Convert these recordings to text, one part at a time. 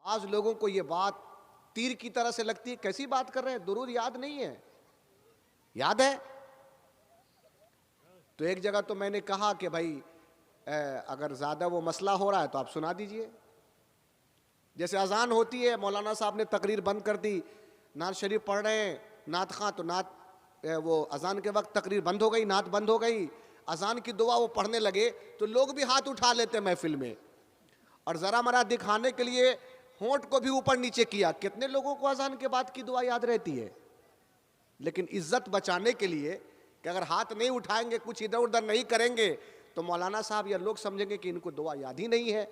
आज लोगों को ये बात तीर की तरह से लगती है, कैसी बात कर रहे हैं, दुरूद याद नहीं है? याद है। तो एक जगह तो मैंने कहा कि भाई अगर ज्यादा वो मसला हो रहा है तो आप सुना दीजिए। जैसे अजान होती है, मौलाना साहब ने तकरीर बंद कर दी, नात शरीफ पढ़ रहे हैं, नात खां, तो नात वो अजान के वक्त तकरीर बंद हो गई, नात बंद हो गई, अजान की दुआ वो पढ़ने लगे तो लोग भी हाथ उठा लेते महफिल में, और जरा मरा दिखाने के लिए होंठ को भी ऊपर नीचे किया। कितने लोगों को अजान के बाद की दुआ याद रहती है? लेकिन इज्जत बचाने के लिए कि अगर हाथ नहीं उठाएंगे, कुछ इधर उधर नहीं करेंगे, तो मौलाना साहब या लोग समझेंगे कि इनको दुआ याद ही नहीं है।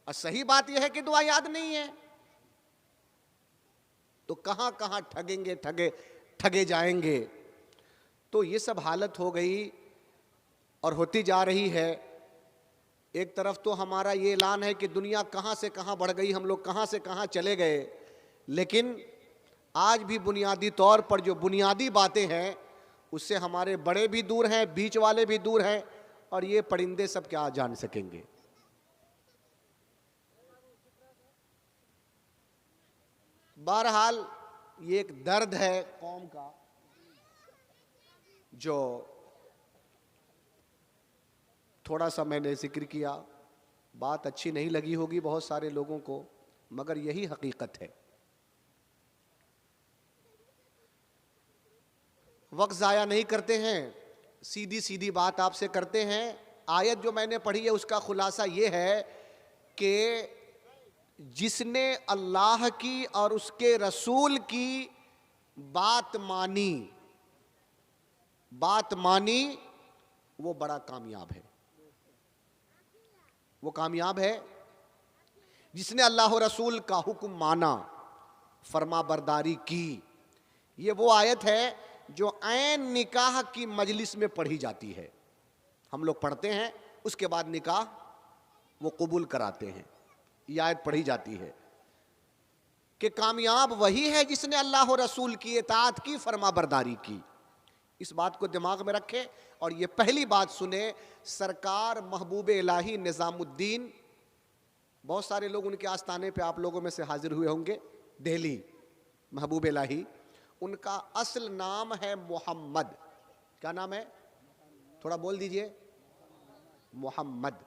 और सही बात यह है कि दुआ याद नहीं है, तो कहां कहां ठगेंगे, ठगे जाएंगे। तो ये सब हालत हो गई और होती जा रही है। एक तरफ तो हमारा ये ऐलान है कि दुनिया कहां से कहां बढ़ गई, हम लोग कहां से कहां चले गए, लेकिन आज भी बुनियादी तौर पर जो बुनियादी बातें हैं उससे हमारे बड़े भी दूर हैं, बीच वाले भी दूर हैं, और ये परिंदे सब क्या जान सकेंगे। बहरहाल ये एक दर्द है कौम का जो थोड़ा सा मैंने जिक्र किया। बात अच्छी नहीं लगी होगी बहुत सारे लोगों को, मगर यही हकीकत है। वक्त ज़ाया नहीं करते हैं, सीधी सीधी बात आपसे करते हैं। आयत जो मैंने पढ़ी है उसका खुलासा ये है कि जिसने अल्लाह की और उसके रसूल की बात मानी वो बड़ा कामयाब है। वो कामयाब है जिसने अल्लाह और रसूल का हुक्म माना, फरमा बरदारी की। ये वो आयत है जो ऐन निकाह की मजलिस में पढ़ी जाती है। हम लोग पढ़ते हैं, उसके बाद निकाह वो कबूल कराते हैं। यह आयत पढ़ी जाती है कि कामयाब वही है जिसने अल्लाह और रसूल की इताअत की, फरमा बरदारी की। इस बात को दिमाग में रखें। और ये पहली बात सुने, सरकार महबूब इलाही निज़ामुद्दीन, बहुत सारे लोग उनके आस्थाने पे आप लोगों में से हाजिर हुए होंगे, दिल्ली महबूब इलाही, उनका असल नाम है मोहम्मद। क्या नाम है? थोड़ा बोल दीजिए। मोहम्मद।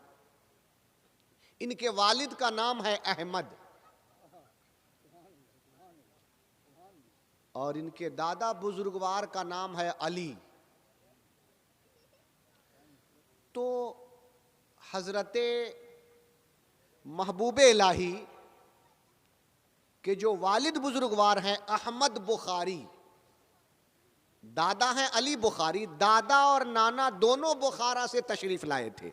इनके वालिद का नाम है अहमद, और इनके दादा बुजुर्गवार का नाम है अली। तो हजरते महबूब इलाही के जो वालिद बुजुर्गवार हैं अहमद बुखारी, दादा हैं अली बुखारी, दादा और नाना दोनों बुखारा से तशरीफ लाए थे,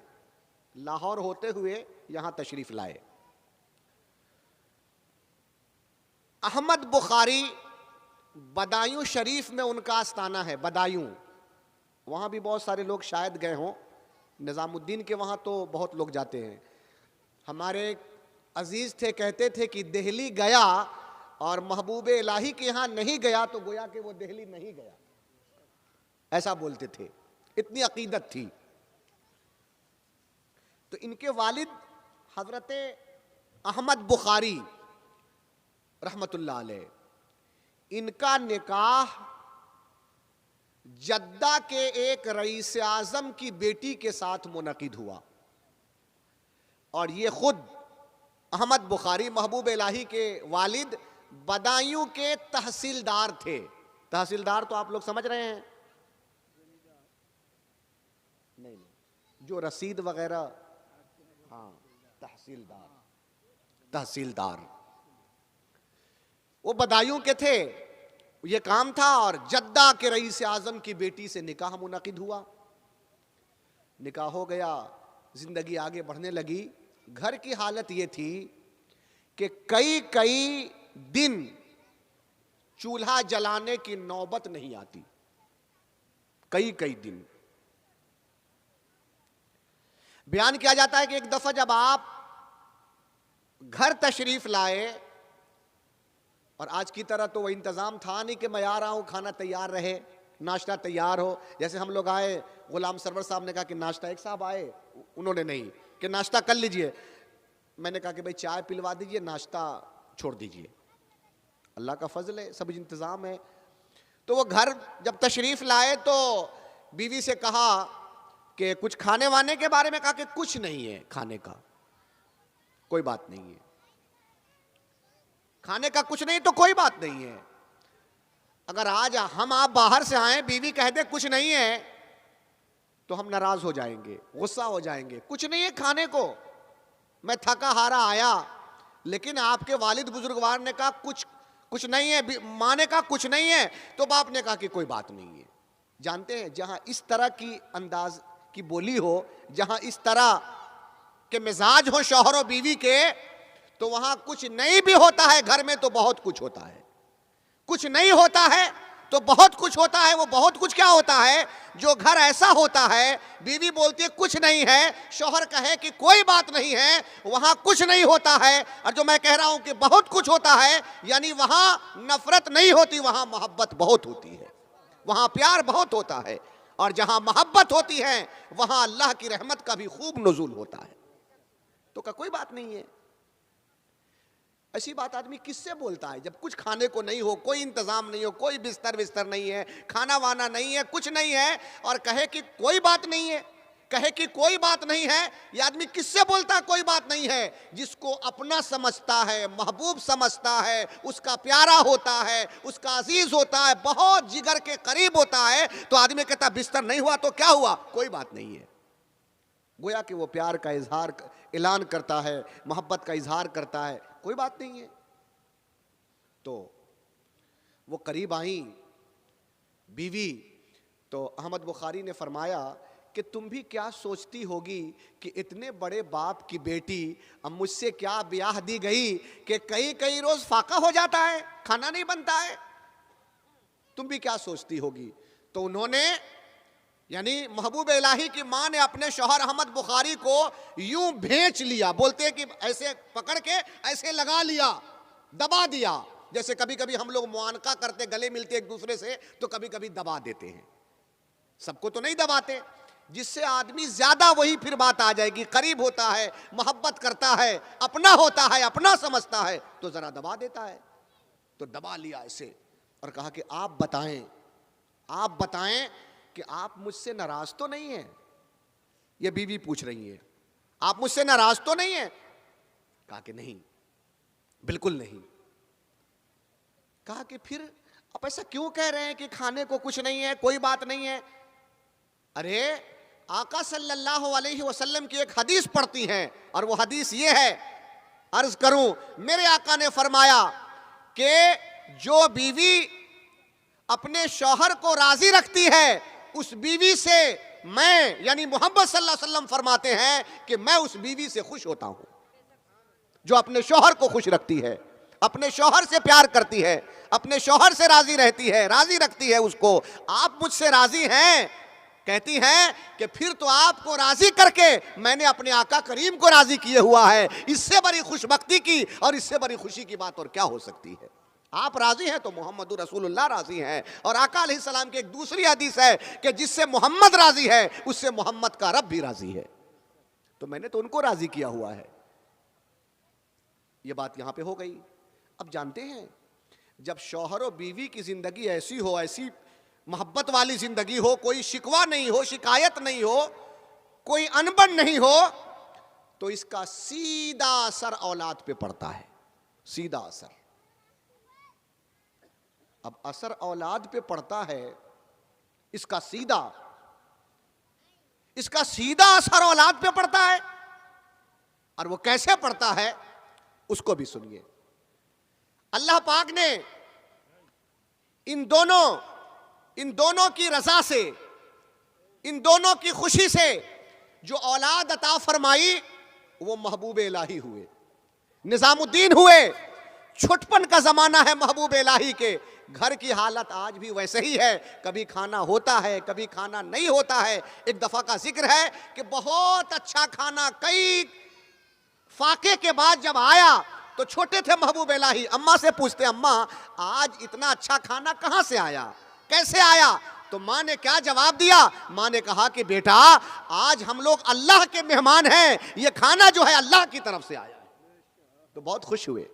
लाहौर होते हुए यहां तशरीफ लाए। अहमद बुखारी बदायूं शरीफ में उनका आस्थाना है। बदायूं, वहां भी बहुत सारे लोग शायद गए हों, निज़ामुद्दीन के वहां तो बहुत लोग जाते हैं। हमारे अजीज थे, कहते थे कि दिल्ली गया और महबूब इलाही के यहां नहीं गया तो गोया कि वो दिल्ली नहीं गया, ऐसा बोलते थे, इतनी अकीदत थी। तो इनके वालिद हजरत अहमद बुखारी रहमतुल्लाह अलैह, इनका निकाह जद्दा के एक रईस आजम की बेटी के साथ मुनकिद हुआ। और ये खुद अहमद बुखारी महबूब इलाही के वालिद बदायूं के तहसीलदार थे। तहसीलदार तो आप लोग समझ रहे हैं? नहीं, जो रसीद वगैरह, हाँ, तहसीलदार वो बदायूं के थे। ये काम था, और जद्दा के रईस आजम की बेटी से निकाह मुनकिद हुआ। निकाह हो गया, जिंदगी आगे बढ़ने लगी। घर की हालत ये थी कि कई कई दिन चूल्हा जलाने की नौबत नहीं आती, कई कई दिन। बयान किया जाता है कि एक दफा जब आप घर तशरीफ लाए, और आज की तरह तो वह इंतजाम था नहीं कि मैं आ रहा हूं, खाना तैयार रहे, नाश्ता तैयार हो। जैसे हम लोग आए, गुलाम सरवर साहब ने कहा कि नाश्ता, एक साहब आए, उन्होंने नहीं कि नाश्ता कर लीजिए, मैंने कहा कि भाई चाय पिलवा दीजिए, नाश्ता छोड़ दीजिए, अल्लाह का फजल है, सब इंतजाम है। तो वो घर जब तशरीफ लाए तो बीवी से कहा कि कुछ खाने वाने के बारे में, कहा कि कुछ नहीं है खाने का, कोई बात नहीं है, खाने का कुछ नहीं तो कोई बात नहीं है। अगर आज हम आप बाहर से आए, बीवी कह दे कुछ नहीं है, तो हम नाराज हो जाएंगे, गुस्सा हो जाएंगे, कुछ नहीं है खाने को, मैं थका हारा आया। लेकिन आपके वालिद बुजुर्गवार ने कहा कुछ नहीं है, माँ ने कहा कुछ नहीं है, तो बाप ने कहा कि कोई बात नहीं है। जानते हैं, जहां इस तरह की अंदाज की बोली हो, जहां इस तरह के मिजाज हो शौहर और बीवी के, तो वहां कुछ नहीं भी होता है घर में तो बहुत कुछ होता है, कुछ नहीं होता है तो बहुत कुछ होता है। वो बहुत कुछ क्या होता है? जो घर ऐसा होता है, बीवी बोलती है कुछ नहीं है, शौहर कहे कि कोई बात नहीं है, वहां कुछ नहीं होता है। और जो मैं कह रहा हूं कि बहुत कुछ होता है, यानी वहां नफरत नहीं होती, वहां मोहब्बत बहुत होती है, वहां प्यार बहुत होता है। और जहां मोहब्बत होती है वहां अल्लाह की रहमत का भी खूब नुज़ूल होता है। तो का कोई बात नहीं है। ऐसी बात आदमी किससे बोलता है जब कुछ खाने को नहीं हो, कोई इंतजाम नहीं हो, कोई बिस्तर विस्तर नहीं है, खाना वाना नहीं है, कुछ नहीं है, और कहे कि कोई बात नहीं है, कहे कि कोई बात नहीं है। ये आदमी किससे बोलता है कोई बात नहीं है? जिसको अपना समझता है, महबूब समझता है, उसका प्यारा होता है, उसका अजीज होता है, बहुत जिगर के करीब होता है। तो आदमी कहता बिस्तर नहीं हुआ तो क्या हुआ, कोई बात नहीं है। गोया कि वो प्यार का इजहार ऐलान करता है, मोहब्बत का इजहार करता है, कोई बात नहीं है। तो वो करीब आई बीवी, तो अहमद बुखारी ने फरमाया कि तुम भी क्या सोचती होगी कि इतने बड़े बाप की बेटी, अब मुझसे क्या ब्याह दी गई कि कई कई रोज फाका हो जाता है, खाना नहीं बनता है, तुम भी क्या सोचती होगी। तो उन्होंने, यानी महबूब इलाही की मां ने अपने शौहर अहमद बुखारी को यूं भेंच लिया, बोलते हैं कि ऐसे पकड़ के ऐसे लगा लिया, दबा दिया। जैसे कभी कभी हम लोग मुआनका करते, गले मिलते एक दूसरे से, तो कभी कभी दबा देते हैं, सबको तो नहीं दबाते, जिससे आदमी ज्यादा वही फिर बात आ जाएगी, करीब होता है, मोहब्बत करता है, अपना होता है, अपना समझता है, तो जरा दबा देता है। तो दबा लिया ऐसे और कहा कि आप बताएं कि आप मुझसे नाराज तो नहीं है। ये बीवी पूछ रही है, आप मुझसे नाराज तो नहीं है? कहा कि नहीं, बिल्कुल नहीं। कहा कि फिर आप ऐसा क्यों कह रहे हैं कि खाने को कुछ नहीं है, कोई बात नहीं है? अरे आका सल्लल्लाहु अलैहि वसल्लम की एक हदीस पढ़ती हैं, और वो हदीस ये है, अर्ज करूं, मेरे आका ने फरमाया कि जो बीवी अपने शौहर को राजी रखती है, उस बीवी से मैं, यानी मोहम्मद सल्लल्लाहु अलैहि वसल्लम फरमाते हैं कि मैं उस बीवी से खुश होता हूं। जो अपने शौहर को खुश रखती है, अपने शौहर से प्यार करती है, अपने शौहर से राजी रहती है, राजी रखती है उसको। आप मुझसे राजी हैं, कहती हैं कि फिर तो आपको राजी करके मैंने अपने आका करीम को राजी किए हुआ है। इससे बड़ी खुशबख्ती की और इससे बड़ी खुशी की बात और क्या हो सकती है? आप राजी हैं तो मोहम्मद रसूलुल्लाह राजी हैं। और आका अलैहिस्सलाम की एक दूसरी हदीस है कि जिससे मोहम्मद राजी है उससे मोहम्मद का रब भी राजी है। तो मैंने तो उनको राजी किया हुआ है। ये बात यहां पे हो गई। अब जानते हैं, जब शौहर और बीवी की जिंदगी ऐसी हो, ऐसी मोहब्बत वाली जिंदगी हो, कोई शिकवा नहीं हो, शिकायत नहीं हो, कोई अनबन नहीं हो, तो इसका सीधा असर औलाद पे पड़ता है, सीधा असर। अब असर औलाद पे पड़ता है, इसका सीधा असर औलाद पे पड़ता है। और वो कैसे पड़ता है उसको भी सुनिए। अल्लाह पाक ने इन दोनों की रजा से, इन दोनों की खुशी से जो औलाद अता फरमाई, वो महबूब इलाही हुए, निजामुद्दीन हुए। छुटपन का जमाना है महबूब इलाही के। घर की हालत आज भी वैसे ही है, कभी खाना होता है, कभी खाना नहीं होता है। एक दफा का जिक्र है कि बहुत अच्छा खाना कई फाके के बाद जब आया तो छोटे थे महबूब इलाही, अम्मा से पूछते, अम्मा आज इतना अच्छा खाना कहां से आया, कैसे आया? तो माँ ने क्या जवाब दिया? माँ ने कहा कि बेटा आज हम लोग अल्लाह के मेहमान हैं, ये खाना जो है अल्लाह की तरफ से आया है। तो बहुत खुश हुए।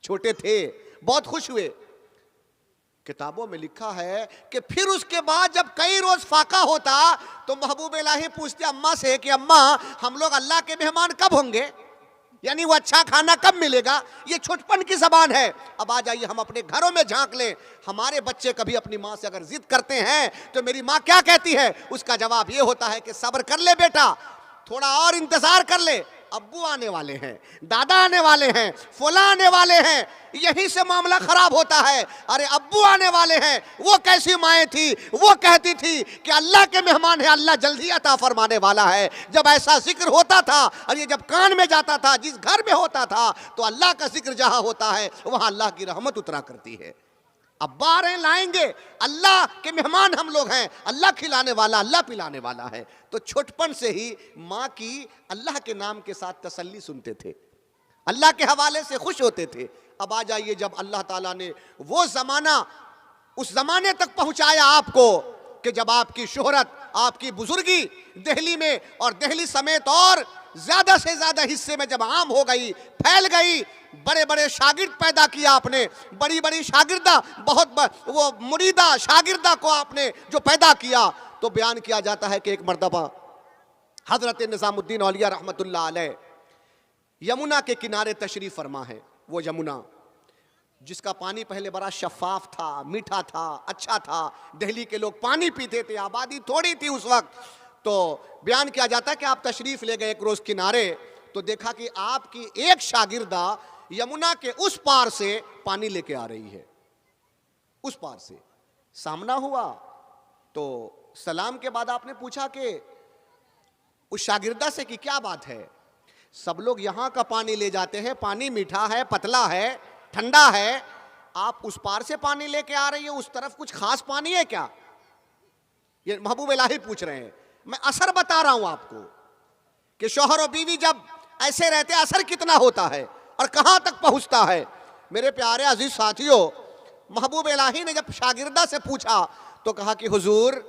छोटे थे, बहुत खुश हुए। किताबों में लिखा है कि फिर उसके बाद जब कई रोज फाका होता तो महबूब इलाही पूछते अम्मा से कि अम्मा हम लोग अल्लाह के मेहमान कब होंगे, यानी वो अच्छा खाना कब मिलेगा। ये छोटपन की जबान है। अब आ जाइए हम अपने घरों में झांक लें, हमारे बच्चे कभी अपनी माँ से अगर जिद करते हैं तो मेरी माँ क्या कहती है, उसका जवाब ये होता है कि सब्र कर ले बेटा, थोड़ा और इंतजार कर ले, अब्बू आने वाले हैं, दादा आने वाले हैं, फुला आने वाले हैं। यहीं से मामला खराब होता है। अरे अब्बू आने वाले हैं, वो कैसी माएँ थी, वो कहती थी कि अल्लाह के मेहमान है, अल्लाह जल्दी अता फरमाने वाला है। जब ऐसा जिक्र होता था और ये जब कान में जाता था, जिस घर में होता था, तो अल्लाह का जिक्र जहां होता है वहां अल्लाह की रहमत उतरा करती है। अब्बा आ रहे हैं, लाएंगे, अल्लाह के मेहमान हम लोग हैं, अल्लाह खिलाने वाला, अल्लाह पिलाने वाला है। तो छोटपन से ही माँ की अल्लाह के नाम के साथ तसल्ली सुनते थे, अल्लाह के हवाले से खुश होते थे। अब आ जाइए जब अल्लाह ताला ने वो जमाना उस जमाने तक पहुंचाया आपको कि जब आपकी शोहरत, आपकी बुजुर्गी दिल्ली में और दिल्ली समेत और ज्यादा से ज्यादा हिस्से में जब आम हो गई, फैल गई, बड़े बड़े शागिर्द पैदा किया आपने, बड़ी बड़ी शागिर्दा, वो मुरीदा शागिर्दा को आपने जो पैदा किया, तो बयान किया जाता है कि एक मर्तबा हजरत निजामुद्दीन औलिया रहमतुल्लाह अलैह यमुना के किनारे तशरीफ फरमा है। वो यमुना जिसका पानी पहले बड़ा शफाफ था, मीठा था, अच्छा था, दिल्ली के लोग पानी पीते थे, आबादी थोड़ी थी उस वक्त। तो बयान किया जाता है कि आप तशरीफ ले गए एक रोज किनारे, तो देखा कि आपकी एक शागिर्दा यमुना के उस पार से पानी लेके आ रही है। उस पार से सामना हुआ तो सलाम के बाद आपने पूछा कि उस शागिर्दा से कि क्या बात है, सब लोग यहां का पानी ले जाते हैं, पानी मीठा है, पतला है, ठंडा है, आप उस पार से पानी लेके आ रही है, उस तरफ कुछ खास पानी है क्या? ये महबूब इलाही पूछ रहे हैं। मैं असर बता रहा हूं आपको कि शौहर और बीवी जब ऐसे रहते हैं असर कितना होता है और कहां तक पहुंचता है। मेरे प्यारे अजीज साथियों, महबूब इलाही ने जब शागिर्दा से पूछा तो कहा कि हुजूर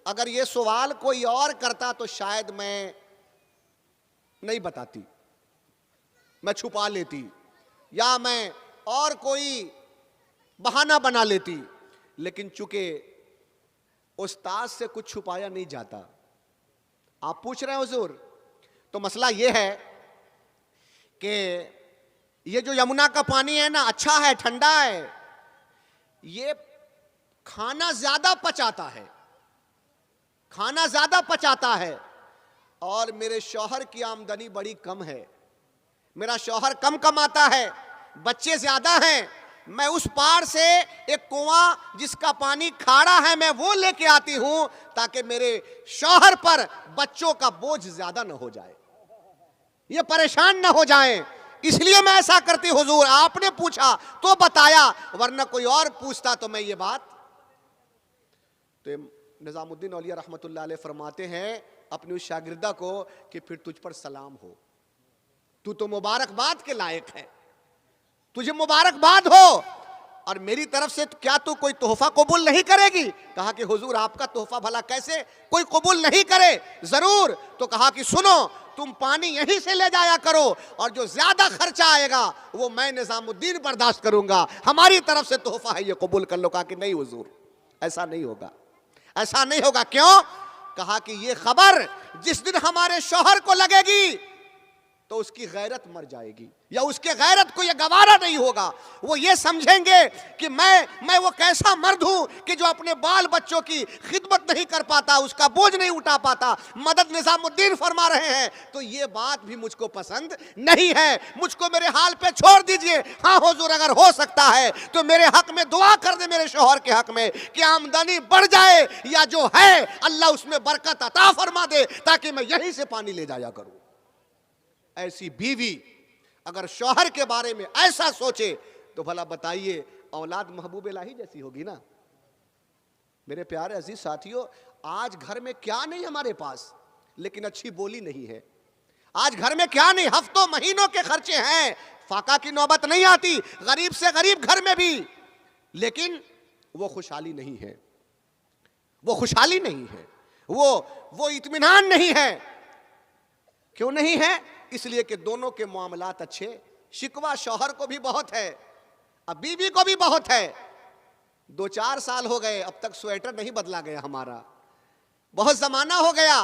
अगर ये सवाल कोई और करता तो शायद मैं नहीं बताती, मैं छुपा लेती या मैं और कोई बहाना बना लेती, लेकिन चूंकि उस्ताद से कुछ छुपाया नहीं जाता, आप पूछ रहे हैं हुजूर, तो मसला यह है कि ये जो यमुना का पानी है ना, अच्छा है, ठंडा है, ये खाना ज्यादा पचाता है, खाना ज्यादा पचाता है, और मेरे शौहर की आमदनी बड़ी कम है, मेरा शौहर कम कमाता है, बच्चे ज्यादा हैं, मैं उस पार से एक कुआं जिसका पानी खारा है मैं वो लेके आती हूं ताकि मेरे शौहर पर बच्चों का बोझ ज्यादा न हो जाए, ये परेशान न हो जाएं, इसलिए मैं ऐसा करती। हुजूर आपने पूछा तो बताया, वरना कोई और पूछता तो मैं ये बात। तो निजामुद्दीन औलिया रहमतुल्लाह अलैह फरमाते हैं अपनी उस शागिर्दा को कि फिर तुझ पर सलाम हो, तू तो मुबारकबाद के लायक है, तुझे मुबारकबाद हो, और मेरी तरफ से क्या तू कोई तोहफा कबूल नहीं करेगी? कहा कि हुजूर आपका तोहफा भला कैसे कोई कबूल नहीं करे, जरूर। तो कहा कि सुनो, तुम पानी यहीं से ले जाया करो और जो ज्यादा खर्चा आएगा वो मैं निजामुद्दीन बर्दाश्त करूंगा, हमारी तरफ से तोहफा है, ये कबूल कर लो। कहा कि नहीं हुजूर ऐसा नहीं होगा, ऐसा नहीं होगा। क्यों? कहा कि ये खबर जिस दिन हमारे शौहर को लगेगी तो उसकी गैरत मर जाएगी, या उसके गैरत को ये गवारा नहीं होगा, वो ये समझेंगे कि मैं वो कैसा मर्द हूं कि जो अपने बाल बच्चों की खिदमत नहीं कर पाता, उसका बोझ नहीं उठा पाता, मदद निजामुद्दीन फरमा रहे हैं। तो ये बात भी मुझको पसंद नहीं है, मुझको मेरे हाल पे छोड़ दीजिए। हाँ हुजूर अगर हो सकता है तो मेरे हक में दुआ कर दे, मेरे शौहर के हक में, कि आमदनी बढ़ जाए या जो है अल्लाह उसमें बरकत अता फरमा दे ताकि मैं यहीं से पानी ले जाया करूं। ऐसी बीवी अगर शौहर के बारे में ऐसा सोचे तो भला बताइए औलाद महबूब इलाही जैसी होगी ना। मेरे प्यारे अजीज साथियों, आज घर में क्या नहीं हमारे पास, लेकिन अच्छी बोली नहीं है। आज घर में क्या नहीं, हफ्तों महीनों के खर्चे हैं, फाका की नौबत नहीं आती, गरीब से गरीब घर में भी, लेकिन वो खुशहाली नहीं है, वो खुशहाली नहीं है, वो इत्मीनान नहीं है। क्यों नहीं है? इसलिए कि दोनों के मामलात अच्छे, शिकवा शौहर को भी बहुत है अब बीवी को भी बहुत है, 2-4 साल हो गए अब तक स्वेटर नहीं बदला गया हमारा, बहुत जमाना हो गया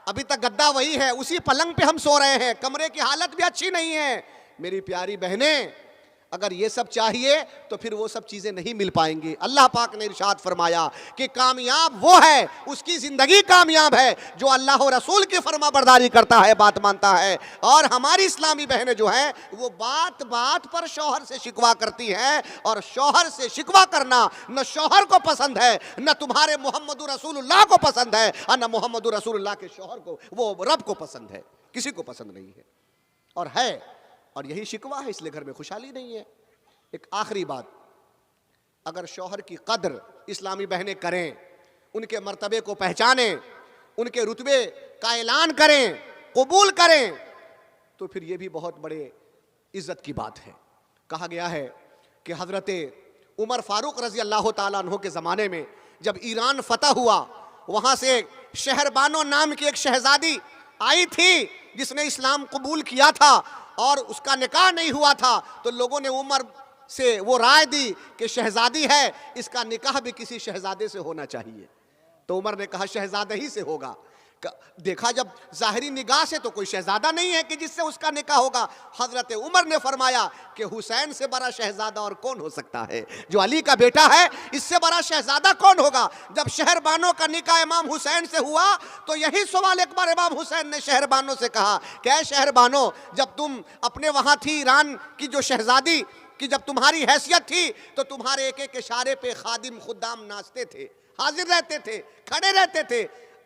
अभी तक गद्दा वही है, उसी पलंग पे हम सो रहे हैं, कमरे की हालत भी अच्छी नहीं है। मेरी प्यारी बहनें, अगर ये सब चाहिए तो फिर वो सब चीजें नहीं मिल पाएंगी। अल्लाह पाक ने इरशाद फरमाया कि कामयाब वो है, उसकी जिंदगी कामयाब है जो अल्लाह और रसूल की फरमाबरदारी करता है, बात मानता है। और हमारी इस्लामी बहनें जो हैं वो बात बात पर शौहर से शिकवा करती हैं, और शौहर से शिकवा करना न शौहर को पसंद है, न तुम्हारे मोहम्मद रसूलुल्लाह को पसंद है, और न मोहम्मद रसूलुल्लाह के शौहर को, वो रब को पसंद है, किसी को पसंद नहीं है। और यही शिकवा है, इसलिए घर में खुशहाली नहीं है। एक आखिरी बात, अगर शौहर की कद्र इस्लामी बहनें करें, उनके मर्तबे को पहचानें, उनके रुतबे का ऐलान करें, कबूल करें, तो फिर यह भी बहुत बड़े इज्जत की बात है। कहा गया है कि हजरत उमर फारूक रजी अल्लाह ताला अन्हु के ज़माने में जब ईरान फतह हुआ, वहाँ से शहरबानो नाम की एक शहजादी आई थी जिसने इस्लाम कबूल किया था और उसका निकाह नहीं हुआ था, तो लोगों ने उमर से वो राय दी कि शहजादी है, इसका निकाह भी किसी शहजादे से होना चाहिए। तो उमर ने कहा शहजादे ही से होगा। देखा जब ज़ाहिरी निगाह से तो कोई शहजादा नहीं है कि जिससे उसका निकाह होगा। हजरत उमर ने फरमाया कि हुसैन से बड़ा शहजादा और कौन हो सकता है, जो अली का बेटा है, इससे बड़ा शहजादा कौन होगा। जब शहरबानों का निकाह इमाम हुसैन से हुआ तो यही सवाल एक बार इमाम हुसैन ने शहरबानों से कहा, क्या शहरबानों, जब तुम अपने वहां थी ईरान की जो शहजादी की जब तुम्हारी हैसियत थी तो तुम्हारे एक एक इशारे पे खादिम खुद्दाम नाचते थे, हाजिर रहते थे, खड़े रहते थे।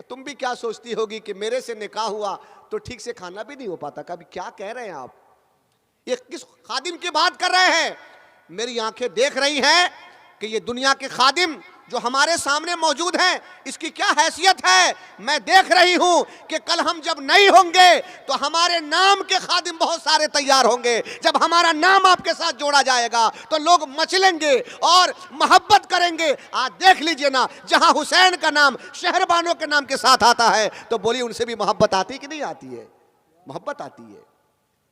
तुम भी क्या सोचती होगी कि मेरे से निकाह हुआ तो ठीक से खाना भी नहीं हो पाता। कभी क्या कह रहे हैं आप, ये किस खादिम की बात कर रहे हैं। मेरी आंखें देख रही हैं कि ये दुनिया के खादिम जो हमारे सामने मौजूद हैं, इसकी क्या हैसियत है। मैं देख रही हूं कि कल हम जब नहीं होंगे तो हमारे नाम के खादिम बहुत सारे तैयार होंगे। जब हमारा नाम आपके साथ जोड़ा जाएगा तो लोग मचलेंगे और मोहब्बत करेंगे। आज देख लीजिए ना, जहां हुसैन का नाम शहरबानों के नाम के साथ आता है तो बोलिए उनसे भी मोहब्बत आती कि नहीं आती है? मोहब्बत आती है।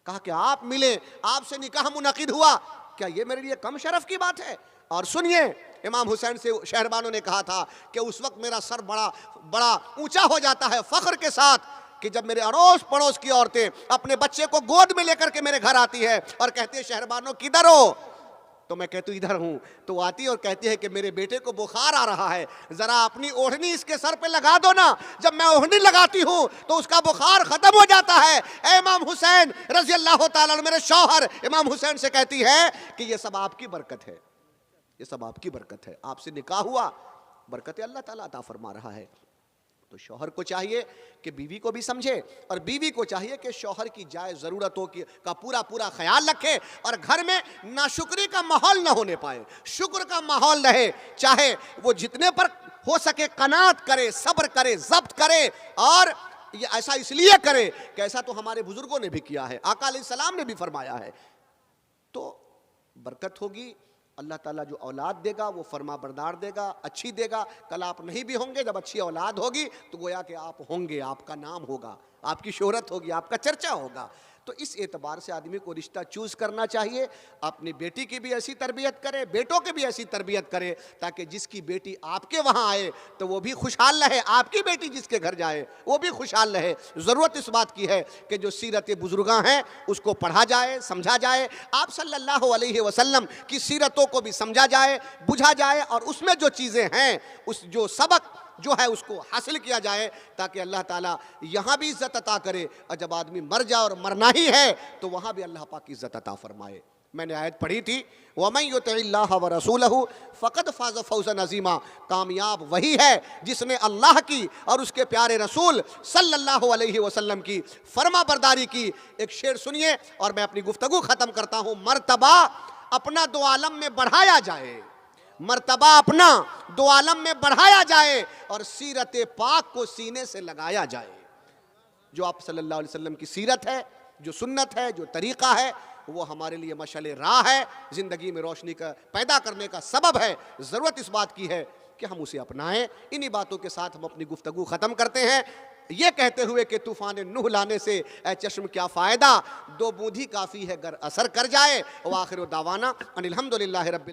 कहा कि आप मिले, आपसे निकाह मुनक़िद हुआ, क्या ये मेरे लिए कम शरफ की बात है? और सुनिए, इमाम हुसैन से शहरबानों ने कहा था कि उस वक्त मेरा सर बड़ा बड़ा ऊंचा हो जाता है फख्र के साथ कि जब मेरे अड़ोस पड़ोस की औरतें अपने बच्चे को गोद में लेकर के मेरे घर आती है और कहती है शहरबानों किधर हो, तो मैं कहती हूँ इधर हूँ। तो वो आती है और कहती है कि मेरे बेटे को बुखार आ रहा है, जरा अपनी ओढ़नी इसके सर पे लगा दो ना। जब मैं ओढ़नी लगाती हूँ तो उसका बुखार खत्म हो जाता है। ए इमाम हुसैन रजी अल्लाह ताला अन्हु, मेरे शौहर इमाम हुसैन से कहती है कि ये सब आपकी बरकत है, ये सब आपकी बरकत है, आपसे निकाह हुआ, बरकत अल्लाह ताला अता फरमा रहा है। तो शौहर को चाहिए कि बीवी को भी समझे और बीवी को चाहिए कि शौहर की जायज़ ज़रूरतों की का पूरा पूरा ख्याल रखे और घर में नाशुक्री का माहौल ना होने पाए, शुक्र का माहौल रहे। चाहे वो जितने पर हो सके कनात करे, सब्र करे, ज़ब्त करे। और ये ऐसा इसलिए करे कि ऐसा तो हमारे बुजुर्गों ने भी किया है, आका अलैहिस्सलाम ने भी फरमाया है। तो बरकत होगी, अल्लाह ताला जो औलाद देगा वो फरमा बरदार देगा, अच्छी देगा। कल आप नहीं भी होंगे, जब अच्छी औलाद होगी तो गोया कि आप होंगे, आपका नाम होगा, आपकी शोहरत होगी, आपका चर्चा होगा। तो इस एतबार से आदमी को रिश्ता चूज़ करना चाहिए। अपनी बेटी की भी ऐसी तरबियत करे, बेटों की भी ऐसी तरबियत करे, ताकि जिसकी बेटी आपके वहाँ आए तो वो भी खुशहाल रहे, आपकी बेटी जिसके घर जाए वो भी खुशहाल रहे। ज़रूरत इस बात की है कि जो सीरत बुजुर्गां हैं उसको पढ़ा जाए, समझा जाए, आप सल्लल्लाहु अलैहि वसल्लम की सीरतों को भी समझा जाए, बुझा जाए, और उसमें जो चीज़ें हैं, उस जो सबक जो है उसको हासिल किया जाए, ताकि अल्लाह ताला यहाँ भी इज़्ज़त अता करे और जब आदमी मर जाए और मरना ही है तो वहाँ भी अल्लाह पाक इज़्ज़त अता फरमाए। मैंने आयत पढ़ी थी, वमन युतिइल्लाह व रसूलहु फ़क़द फ़ाज़ फ़ौज़न अज़ीमा। कामयाब वही है जिसने अल्लाह की और उसके प्यारे रसूल सल्लल्लाहु अलैहि वसल्लम की फरमा बरदारी की। एक शेर सुनिए और मैं अपनी गुफ्तगू ख़त्म करता हूँ। मर्तबा अपना दो आलम में बढ़ाया जाए, मर्तबा अपना दो आलम में बढ़ाया जाए और सीरत पाक को सीने से लगाया जाए। जो आप सल्लल्लाहु अलैहि वसल्लम की सीरत है, जो सुन्नत है, जो तरीक़ा है, वो हमारे लिए मशाल राह है, ज़िंदगी में रोशनी का पैदा करने का सबब है। ज़रूरत इस बात की है कि हम उसे अपनाएं। इन्हीं बातों के साथ हम अपनी गुफ्तगू ख़त्म करते हैं। ये कहते हुए कि तूफान नूह लाने से ए चश्म क्या फ़ायदा, 2 बूंद ही काफ़ी है गर असर कर जाए। व आखिर दावाना अनिल हम्दुलिल्लाहि रब्बिल